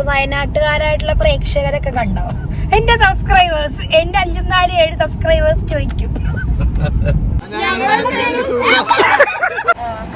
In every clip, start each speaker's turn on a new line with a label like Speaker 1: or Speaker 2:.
Speaker 1: വയനാട്ടുകാരായിട്ടുള്ള പ്രേക്ഷകരൊക്കെ കണ്ടോ? എന്റെ സബ്സ്ക്രൈബേഴ്സ്, എന്റെ 547 സബ്സ്ക്രൈബേഴ്സ് ചോദിക്കും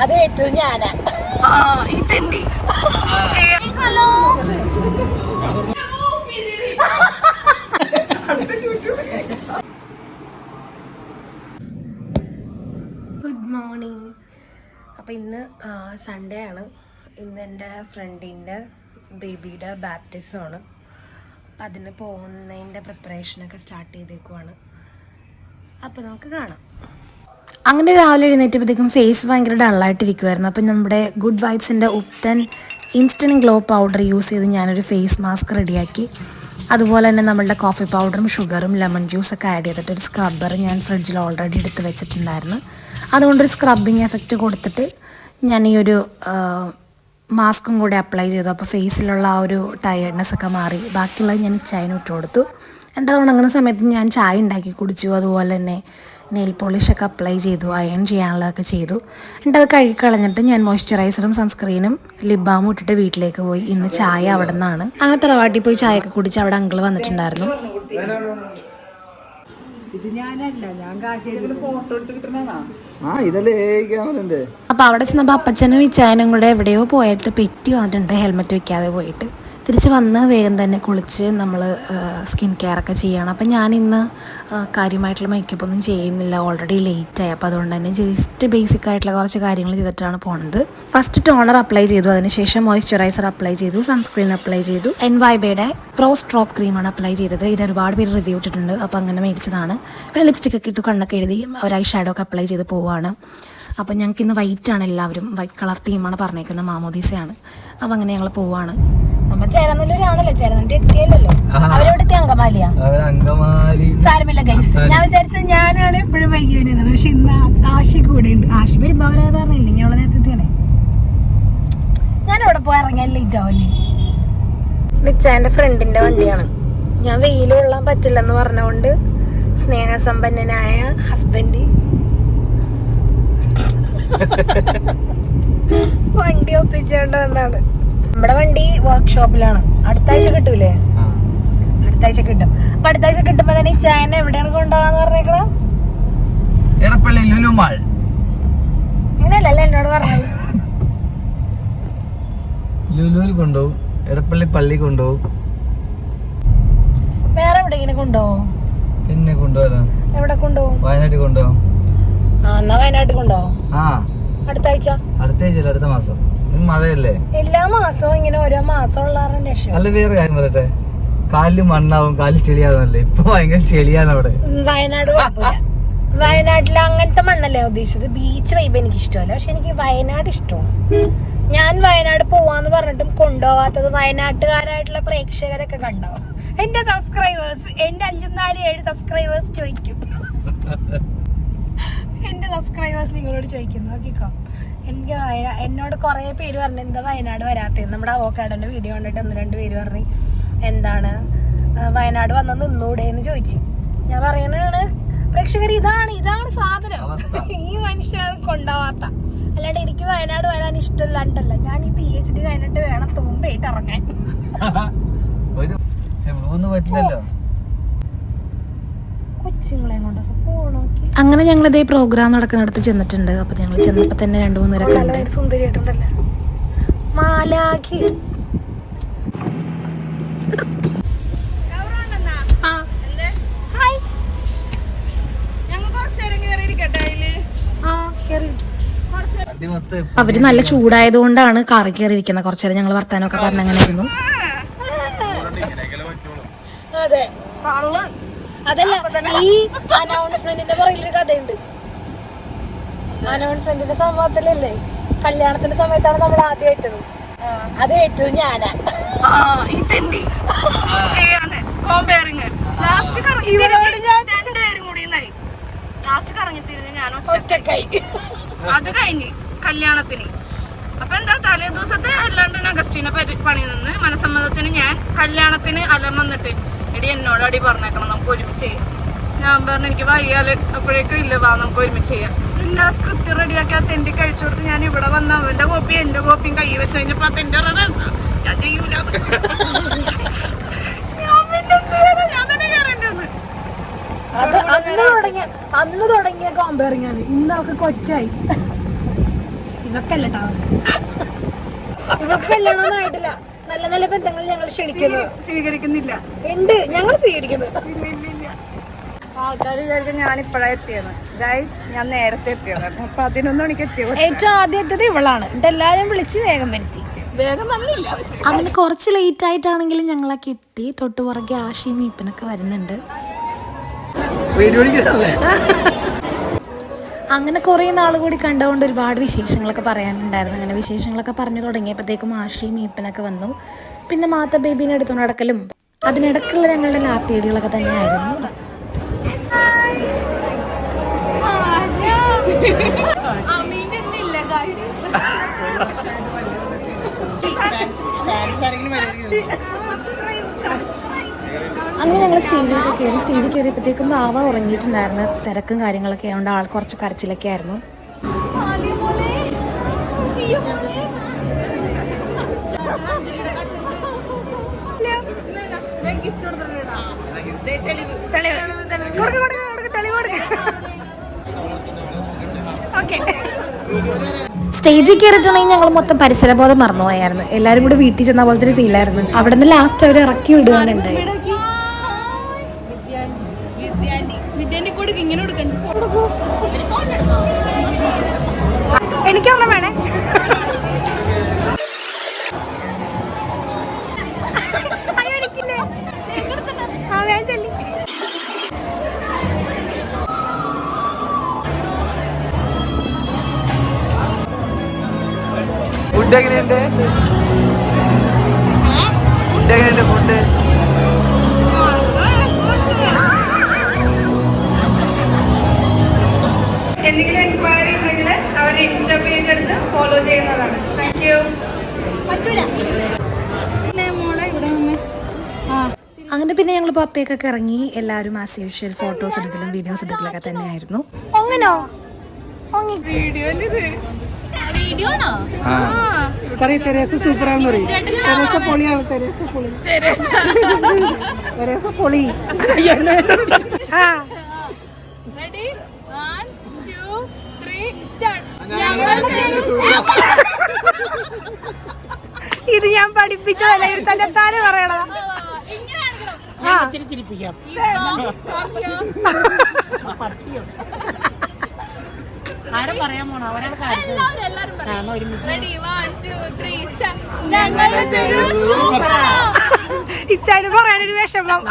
Speaker 1: അത് ഏറ്റവും ഞാനാ. Hello, good morning. അപ്പോൾ ഇന്ന് സൺഡേ ആണ്. ഇന്ന് എൻ്റെ ഫ്രണ്ടിൻ്റെ ബേബിയുടെ ബാപ്റ്റിസമാണ്. അപ്പം അതിന് പോകുന്നതിൻ്റെ പ്രിപ്പറേഷനൊക്കെ സ്റ്റാർട്ട് ചെയ്തേക്കുവാണ്. അപ്പോൾ നമുക്ക് കാണാം. അങ്ങനെ രാവിലെ എഴുന്നേറ്റപ്പോഴത്തേക്കും ഫേസ് ഭയങ്കര ഡള്ളായിട്ടിരിക്കുമായിരുന്നു. അപ്പം നമ്മുടെ ഗുഡ് വൈബ്സിൻ്റെ ഉപ്തൻ ഇൻസ്റ്റൻറ്റ് ഗ്ലോ പൗഡർ യൂസ് ചെയ്ത് ഞാനൊരു ഫേസ് മാസ്ക് റെഡിയാക്കി. അതുപോലെ തന്നെ നമ്മളുടെ കോഫി പൗഡറും ഷുഗറും ലെമൺ ജ്യൂസൊക്കെ ആഡ് ചെയ്തിട്ട് ഒരു സ്ക്രബ്ബർ ഞാൻ ഫ്രിഡ്ജിൽ ഓൾറെഡി എടുത്ത് വെച്ചിട്ടുണ്ടായിരുന്നു. അതുകൊണ്ടൊരു സ്ക്രബിങ് എഫക്റ്റ് കൊടുത്തിട്ട് ഞാൻ ഈ ഒരു മാസ്കും കൂടി അപ്ലൈ ചെയ്തു. അപ്പോൾ ഫേസിലുള്ള ആ ഒരു ടയേർഡ്നെസ്സൊക്കെ മാറി. ബാക്കിയുള്ളത് ഞാൻ ചായന് ഇട്ട് കൊടുത്തു. എന്നിട്ട് ഉണങ്ങുന്ന സമയത്ത് ഞാൻ ചായ ഉണ്ടാക്കി കുടിച്ചു. അതുപോലെ തന്നെ നെയിൽ പോളിഷൊക്കെ അപ്ലൈ ചെയ്തു, അയൺ ചെയ്യാനുള്ളതൊക്കെ ചെയ്തു. എന്നിട്ട് അത് കഴുകിക്കളഞ്ഞിട്ട് ഞാൻ മോയ്സ്ചറൈസറും സൺസ്ക്രീനും ലിപ് ബാമും ഇട്ടിട്ട് വീട്ടിലേക്ക് പോയി. ഇന്ന് ചായ അവിടെ നിന്നാണ്. അങ്ങനെ തറവാട്ടിൽ പോയി ചായയൊക്കെ കുടിച്ച് അവിടെ അങ്കിൾ വന്നിട്ടുണ്ടായിരുന്നു. അപ്പൊ അവിടെ ചെന്നപ്പോ അപ്പച്ചനും ഇച്ചായനും കൂടെ എവിടെയോ പോയിട്ട് പെറ്റി വന്നിട്ടുണ്ട്, ഹെൽമെറ്റ് വെക്കാതെ പോയിട്ട്. തിരിച്ച് വന്ന് വേഗം തന്നെ കുളിച്ച് നമ്മൾ സ്കിൻ കെയർ ഒക്കെ ചെയ്യണം. അപ്പം ഞാനിന്ന് കാര്യമായിട്ടുള്ള മേക്കപ്പ് ഒന്നും ചെയ്യുന്നില്ല, ഓൾറെഡി ലേറ്റായി. അപ്പോൾ അതുകൊണ്ട് തന്നെ ജസ്റ്റ് ബേസിക് ആയിട്ടുള്ള കുറച്ച് കാര്യങ്ങൾ ചെയ്തിട്ടാണ് പോണത്. ഫസ്റ്റ് ടോണർ അപ്ലൈ ചെയ്തു, അതിനുശേഷം മോയ്സ്ചറൈസർ അപ്ലൈ ചെയ്തു, സൺസ്ക്രീൻ അപ്ലൈ ചെയ്തു. NYBയുടെ പ്രോ സ്ട്രോക്ക് ക്രീമാണ് അപ്ലൈ ചെയ്തത്. ഇത് ഒരുപാട് പേര് റിവ്യൂ ഇട്ടിട്ടുണ്ട്, അപ്പോൾ അങ്ങനെ മേടിച്ചതാണ്. പിന്നെ ലിപ്സ്റ്റിക് ഒക്കെ ഇട്ടു, കണ്ണൊക്കെ എഴുതി, ഒരു ഐ ഷാഡോ ഒക്കെ അപ്ലൈ ചെയ്ത് പോവുകയാണ്. അപ്പം ഞങ്ങൾക്ക് ഇന്ന് വൈറ്റാണ്, എല്ലാവരും വൈറ്റ് കളർ തീമാണ് പറഞ്ഞേക്കുന്നത്, മാമോദീസയാണ്. അപ്പം അങ്ങനെ ഞങ്ങൾ പോവാണ്. നമ്മൾ ചേരാനല്ലൂരാണല്ലോ, ചേരാനിട്ട് എത്തിയല്ലോ. അവരോടത്തെ അങ്കമാലിയാ, സാരമില്ല ഗൈസ്. ഞാൻ വിചാരിച്ചത് ഞാനാണ് എപ്പോഴും വൈകി വരുന്നത്, പക്ഷെ ഇന്ന് ആഷി കൂടെ ഉണ്ട്. ആഷി വരുമ്പോ അവരത് പറഞ്ഞില്ല, ഞാൻ അവളെ നേരത്തെ എത്തിയാണേ. ഞാനവിടെ പോയി ഇറങ്ങാൻ ലേറ്റ് ആവല്ലേ. നിച്ചാന്റെ ഫ്രണ്ടിന്റെ വണ്ടിയാണ്. ഞാൻ വെയിൽ കൊള്ളാൻ പറ്റില്ലെന്ന് പറഞ്ഞുകൊണ്ട് സ്നേഹസമ്പന്നനായ ഹസ്ബൻഡ് വണ്ടി ഒപ്പിച്ചോണ്ട് വന്നാണ്. നമ്മുടെ വണ്ടി വർക്ക്ഷോപ്പിലാണ്. അടുത്ത ആഴ്ച കിട്ടൂലേ? അടുത്ത ആഴ്ച കിട്ടും. അപ്പൊ അടുത്ത ആഴ്ച കിട്ടുമ്പോ തന്നെ ഈ ചായനെ എവിടെയാണ് കൊണ്ടുപോകാന്ന് പറഞ്ഞേക്കണോ? അങ്ങനെയല്ലല്ലോ എന്നോട് പറഞ്ഞത്.
Speaker 2: ലുലുവിൽ കൊണ്ടുപോകും, എടപ്പള്ളി പള്ളി കൊണ്ടുപോകും.
Speaker 1: വേറെ എവിടെയെങ്കിലും കൊണ്ടുപോകും?
Speaker 2: പിന്നെ കൊണ്ടുപോകാം.
Speaker 1: എവിടെ കൊണ്ടുപോകും?
Speaker 2: വയനാട്ടിൽ കൊണ്ടുപോകും.
Speaker 1: എന്നാ വയനാട്ടിൽ കൊണ്ടുപോകും. അടുത്ത ആഴ്ച?
Speaker 2: അടുത്ത മാസം. മഴയല്ലേ, എല്ലാ
Speaker 1: മാസവും ഇങ്ങനെ ഓരോ മാസം ഉള്ള രക്ഷ.
Speaker 2: അല്ല വേറെ കാര്യം പറയട്ടെ, കാലില് മണ്ണാവും, കാലിൽ ചെളിയാവുന്നല്ലേ. ഇപ്പൊ ഭയങ്കര ചെളിയാണ് അവിടെ.
Speaker 1: വയനാട് വയനാട്ടിൽ അങ്ങനത്തെ മണ്ണല്ലേ ഉദ്ദേശിച്ചത്. ബീച്ച് വൈബ് എനിക്ക് ഇഷ്ടമല്ല, പക്ഷെ എനിക്ക് വയനാട് ഇഷ്ടമാണ്. ഞാൻ വയനാട് പോവാന്ന് പറഞ്ഞിട്ടും കൊണ്ടുപോവാത്തത് വയനാട്ടുകാരായിട്ടുള്ള പ്രേക്ഷകരൊക്കെ കണ്ടോ? എന്റെ സബ്സ്ക്രൈബേഴ്സ്, എന്റെ 547 സബ്സ്ക്രൈബേഴ്സ് ചോദിക്കും. എന്റെ സബ്സ്ക്രൈബേഴ്സ് നിങ്ങളോട് ചോദിക്കുന്നു, നോക്കിക്കോ. എനിക്ക് എന്നോട് കുറേ പേര് പറഞ്ഞു എന്താ വയനാട് വരാത്തത്. നമ്മുടെ അവോക്കാഡോന്റെ വീഡിയോ കണ്ടിട്ട് 1-2 പേര് പറഞ്ഞു എന്താണ് വയനാട് വന്ന് നിന്നൂടെ എന്ന് ചോദിച്ചു. ഞാൻ പറയണാണ് പ്രേക്ഷകർ, ഇതാണ് സാധനം. ഈ മനുഷ്യനാണ് കൊണ്ടുപോവാത്ത. അല്ലാണ്ട് എനിക്ക് വയനാട് വരാൻ ഇഷ്ടമല്ലാണ്ടല്ല. ഞാൻ ഈ PhD കഴിഞ്ഞിട്ട് വേണം തുമ്പയായിട്ട് ഇറങ്ങാൻ. കൊച്ചുങ്ങളെയും കൊണ്ടൊക്കെ പോണോക്കി. അങ്ങനെ ഞങ്ങളിതേ പ്രോഗ്രാം നടക്കുന്നിടത്ത് ചെന്നിട്ടുണ്ട്. അപ്പൊ ഞങ്ങൾ ചെന്നപ്പോ തന്നെ 2-3 പേരെ കണ്ട്. സുന്ദരിയായിട്ടുണ്ടല്ലേ മാലാഖി. അവര് നല്ല ചൂടായത് കൊണ്ടാണ് കാറി കയറി ഇരിക്കുന്നത്. കുറച്ചേരം ഞങ്ങൾ വർത്താനമൊക്കെ പറഞ്ഞങ്ങനെ ഇരുന്നു. അതെ, അതല്ല, ഈ അനൗൺസ്മെന്റിന്റെ പുറകിലൊരു കഥയുണ്ട്. അനൗൺസ്മെന്റിന്റെ സംഭവത്തിലല്ലേ, കല്യാണത്തിന്റെ സമയത്താണ് നമ്മൾ ആദ്യം ഏറ്റത്. അത് ഏറ്റത് ഞാനാ. ഇവരോട് ഞാൻ 2 പേരും കൂടി ലാസ്റ്റ് കറങ്ങിത്തിരിഞ്ഞ് ഞാൻ ഒറ്റക്കായി. അത് കഴിഞ്ഞ് കല്യാണത്തിന് അപ്പൊ എന്താ തലേ ദിവസത്തെ അല്ലാണ്ട് അഗസ്റ്റീനെ പണി നിന്ന് മനസ്സമ്മതത്തിന് ഞാൻ കല്യാണത്തിന് അലം വന്നിട്ട് എടി എന്നോട് അടി പറഞ്ഞേക്കണം, നമുക്ക് ഒരുമിച്ച് ചെയ്യാം. ഞാൻ പറഞ്ഞു എനിക്ക് വയ്യാല്. അപ്പോഴേക്കും ഇല്ല, വാ നമുക്ക് ഒരുമിച്ച് ചെയ്യാം. എല്ലാ സ്ക്രിപ്റ്റ് റെഡിയാക്കി ആ തെണ്ടി കഴിച്ചു കൊടുത്ത് ഞാൻ ഇവിടെ വന്ന അവന്റെ കോപ്പി എന്റെ കോപ്പിയും കൈ വെച്ച് കഴിഞ്ഞപ്പോ അതിന്റെ അത് അന്ന് തുടങ്ങിയ കോമ്പയറിംഗ് ആണ്. ഇന്ന് അവക്ക് കൊച്ചായി. ഇവക്കല്ല ഇവക്ക് കല്യാണമൊന്നായിട്ടില്ല. നല്ല നല്ല ബന്ധങ്ങൾ ഞങ്ങൾ സ്വീകരിക്കുന്നില്ല. ഉണ്ട്, ഞങ്ങൾ സ്വീകരിക്കുന്നു.
Speaker 3: ആൾക്കാർ വിചാരിക്കും ഞാൻ ഇപ്പഴാ എത്തിയെന്ന്. ഗൈസ്, ഞാൻ നേരത്തെ എത്തിയതായിരുന്നു. 11 മണിക്ക് എത്തിയത്.
Speaker 1: ഏറ്റവും ആദ്യം എത്തിയത് ഇവളാണ്. എല്ലാരും വിളിച്ച് വേഗം വരുത്തി.
Speaker 3: വേഗം വന്നില്ല.
Speaker 1: അങ്ങനെ കുറച്ച് ലേറ്റ് ആയിട്ടാണെങ്കിലും ഞങ്ങളൊക്കെ എത്തി. തൊട്ട് പുറകെ ആഷിയും മീപ്പനൊക്കെ വരുന്നുണ്ട്. അങ്ങനെ കുറേ നാൾ കൂടി കണ്ടുകൊണ്ട് ഒരുപാട് വിശേഷങ്ങളൊക്കെ പറയാനുണ്ടായിരുന്നു. അങ്ങനെ വിശേഷങ്ങളൊക്കെ പറഞ്ഞു തുടങ്ങിയപ്പോഴത്തേക്കും ആഷിയും മീപ്പനൊക്കെ വന്നു. പിന്നെ മാത്ത ബേബീനെ എടുത്തുകൊണ്ട് നടക്കലും അതിനിടയ്ക്കുള്ള ഞങ്ങളുടെ ലാത്തേടികളൊക്കെ തന്നെയായിരുന്നു. അങ്ങനെ ഞങ്ങൾ സ്റ്റേജിൽ കയറിയപ്പോഴത്തേക്കും വാവ ഉറങ്ങിയിട്ടുണ്ടായിരുന്നു. തിരക്കും കാര്യങ്ങളൊക്കെ ആയതുകൊണ്ട് ആൾ കുറച്ച് കരച്ചിലൊക്കെ ആയിരുന്നു. സ്റ്റേജിൽ കയറിയിട്ടുണ്ടെങ്കിൽ ഞങ്ങൾ മൊത്തം പരിസരബോധം മറന്നുപോയായിരുന്നു. എല്ലാവരും കൂടെ വീട്ടിൽ ചെന്ന പോലത്തെ ഒരു ഫീലായിരുന്നു. അവിടെ നിന്ന് ലാസ്റ്റ് അവർ ഇറക്കി വിടുകയാണുണ്ടായി. എനിക്കൊന്നും വേണേ.
Speaker 2: ഫുഡ് എങ്ങനെയുണ്ട്? ഫുഡ്
Speaker 3: എന്തെങ്കിലും എൻക്വയറി ഉണ്ടെങ്കിൽ അവരുടെ ഇൻസ്റ്റാ പേജ് എടുത്ത് ഫോളോ ചെയ്യുന്നതാണ്. Thank you.
Speaker 1: അങ്ങനെ പിന്നെ ഞങ്ങൾ പുറത്തേക്കൊക്കെ ഇറങ്ങി. എല്ലാവരും ആസ് യൂഷ്വൽ ഫോട്ടോസ് എടുക്കലും വീഡിയോസ് എടുക്കലൊക്കെ തന്നെയായിരുന്നു.
Speaker 3: ഇത് ഞാൻ പഠിപ്പിച്ചതല്ല, ഇത് തന്നെ താനെ പറയണതാ. ചിരിപ്പിക്കാം. ആരും പറയാൻ പോണോ? പറയാനൊരു വിഷമം.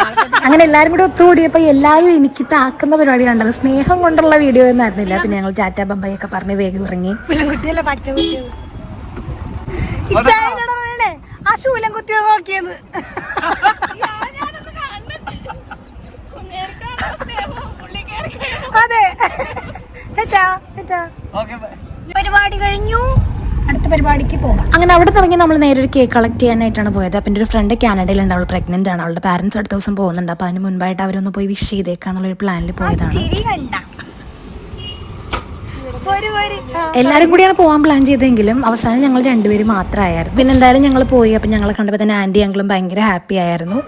Speaker 1: അങ്ങനെ എല്ലാരും കൂടെ ഒത്തുകൂടിയപ്പോ എല്ലാരും എനിക്ക് താക്കുന്ന പരിപാടി കണ്ടത്. സ്നേഹം കൊണ്ടുള്ള വീഡിയോ ഒന്നും ആയിരുന്നില്ല. പിന്നെ ഞങ്ങൾ ടാറ്റാ ബൈ ഒക്കെ പറഞ്ഞ് വേഗം ഇറങ്ങി.
Speaker 3: ആ ശൂലം കുത്തിയത് നോക്കിയത്. അതെ,
Speaker 1: പരിപാടി കഴിഞ്ഞു. അടുത്ത പരിപാടിക്ക് പോകാം. അങ്ങനെ അവിടെ തുടങ്ങി നമ്മൾ നേരെ ഒരു കേക്ക് കളക്ട് ചെയ്യാനായിട്ടാണ് പോയത്. അപ്പം എൻ്റെ ഒരു ഫ്രണ്ട് കാനഡയിലുണ്ട്. അവൾ പ്രഗ്നന്റ് ആണ്. അവളുടെ പാരൻസ് അടുത്ത ദിവസം പോകുന്നുണ്ട്. അപ്പം അതിന് മുൻപായിട്ട് അവരൊന്ന് പോയി വിഷ് ചെയ്തേക്കാന്നുള്ളൊരു പ്ലാനിൽ പോയതാണ്. എല്ലാവരും കൂടിയാണ് പോകാൻ പ്ലാൻ ചെയ്തെങ്കിലും അവസാനം ഞങ്ങൾ രണ്ടുപേരും മാത്രമായിരുന്നു. പിന്നെ എന്തായാലും ഞങ്ങൾ പോയി. അപ്പം ഞങ്ങളെ കണ്ടപ്പോൾ തന്നെ ആൻറ്റി അങ്കിളും ഭയങ്കര ഹാപ്പി ആയിരുന്നു.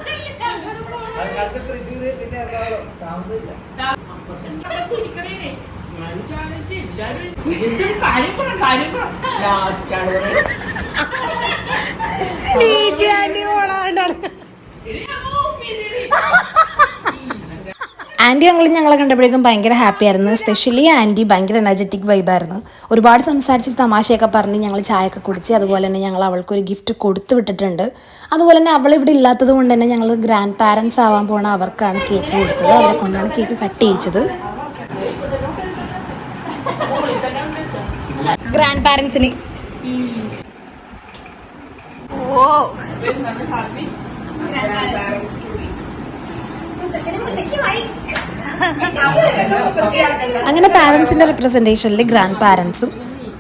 Speaker 1: ആൻറ്റി അങ്കിളും ഞങ്ങളെ കണ്ടപ്പോഴേക്കും ഭയങ്കര ഹാപ്പി ആയിരുന്നു. സ്പെഷ്യലി ആൻറ്റി ഭയങ്കര എനർജറ്റിക് വൈബായിരുന്നു. ഒരുപാട് സംസാരിച്ച് തമാശയൊക്കെ പറഞ്ഞ് ഞങ്ങൾ ചായയൊക്കെ കുടിച്ച്. അതുപോലെ തന്നെ ഞങ്ങൾ അവൾക്കൊരു ഗിഫ്റ്റ് കൊടുത്തു വിട്ടിട്ടുണ്ട്. അതുപോലെ തന്നെ അവളിവിടെ ഇല്ലാത്തത് കൊണ്ട് തന്നെ ഞങ്ങൾ ഗ്രാൻഡ് പാരൻസ് ആവാൻ പോണ അവർക്കാണ് കേക്ക് കൊടുത്തത്. അവരെ കൊണ്ടാണ് കേക്ക് കട്ട് ചെയ്യിച്ചത്. ഗ്രാൻഡ് പാരൻസിന് അങ്ങനെ പാരൻസിന്റെ റെപ്രസെന്റേഷനിൽ ഗ്രാൻഡ് പാരൻസും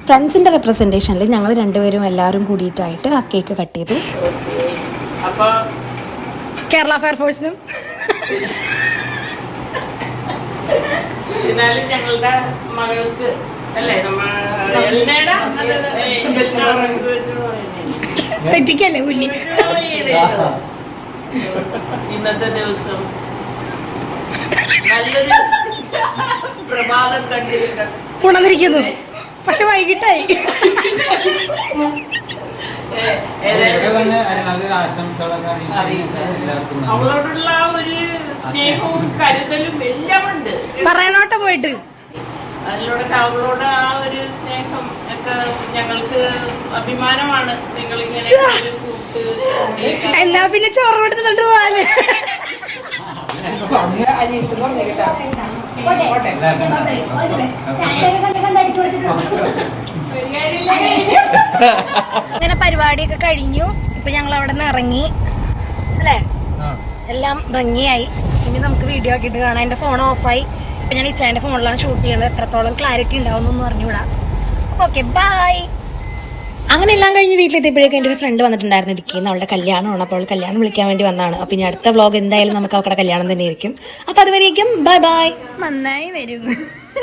Speaker 1: ഫ്രണ്ട്സിന്റെ റെപ്രസെന്റേഷനിൽ ഞങ്ങൾ രണ്ടുപേരും എല്ലാവരും കൂടിയിട്ടായിട്ട് ആ കേക്ക് കട്ട് ചെയ്തു. കേരള ഫയർഫോഴ്സിനും
Speaker 4: ഞങ്ങളുടെ മകൾക്ക് അല്ലേ
Speaker 1: തെറ്റിക്കല്ലേ പുല്ലി.
Speaker 4: ഇന്നത്തെ ദിവസം നല്ലൊരു പ്രഭാതം കണ്ടിരിക്കണം.
Speaker 1: ഉണർന്നിരിക്കുന്നു, പക്ഷെ വൈകിട്ടായി.
Speaker 2: നല്ലൊരു ആശംസകളൊക്കെ
Speaker 4: അവളോടുള്ള ആ ഒരു സ്നേഹവും കരുതലും എല്ലാം ഉണ്ട്.
Speaker 1: പറയണോട്ടെ പോയിട്ട്
Speaker 4: അതിലൂടെ അവളോട് ആ ഒരു സ്നേഹം ഒക്കെ ഞങ്ങൾക്ക് അഭിമാനമാണ്. നിങ്ങളിങ്ങനെ ഒരു കൂട്ട്
Speaker 1: എന്നാ പിന്നെ ചോറ് കൊടുത്തിട്ട് പോവാല്ലേ. അങ്ങനെ പരിപാടിയൊക്കെ കഴിഞ്ഞു. ഇപ്പൊ ഞങ്ങൾ അവിടെ നിന്ന് ഇറങ്ങി അല്ലേ, എല്ലാം ഭംഗിയായി. ഇനി നമുക്ക് വീഡിയോ ആക്കിയിട്ട് കാണാം. എന്റെ ഫോൺ ഓഫായി. ഇപ്പൊ ഞാൻ ഇച്ചാന്റെ ഫോണിലാണ് ഷൂട്ട് ചെയ്യുന്നത്. എത്രത്തോളം ക്ലാരിറ്റി ഉണ്ടാവും പറഞ്ഞുകൂടാ. Okay bye. അങ്ങനെ എല്ലാം കഴിഞ്ഞ് വീട്ടിലെത്തിയപ്പോഴേക്കും എൻ്റെ ഒരു ഫ്രണ്ട് വന്നിട്ടുണ്ടായിരുന്നു ഇടുക്കിന്ന്. അവളുടെ കല്യാണമാണ്. അപ്പോൾ അവൾ കല്യാണം വിളിക്കാൻ വേണ്ടി വന്നതാണ്. അപ്പം ഇനി അടുത്ത വ്ളോഗ് എന്തായാലും നമുക്ക് അവരുടെ കല്യാണം തന്നെ ആയിരിക്കും. അപ്പം അതുവരേക്കും ബൈ ബൈ. നന്നായി വരും.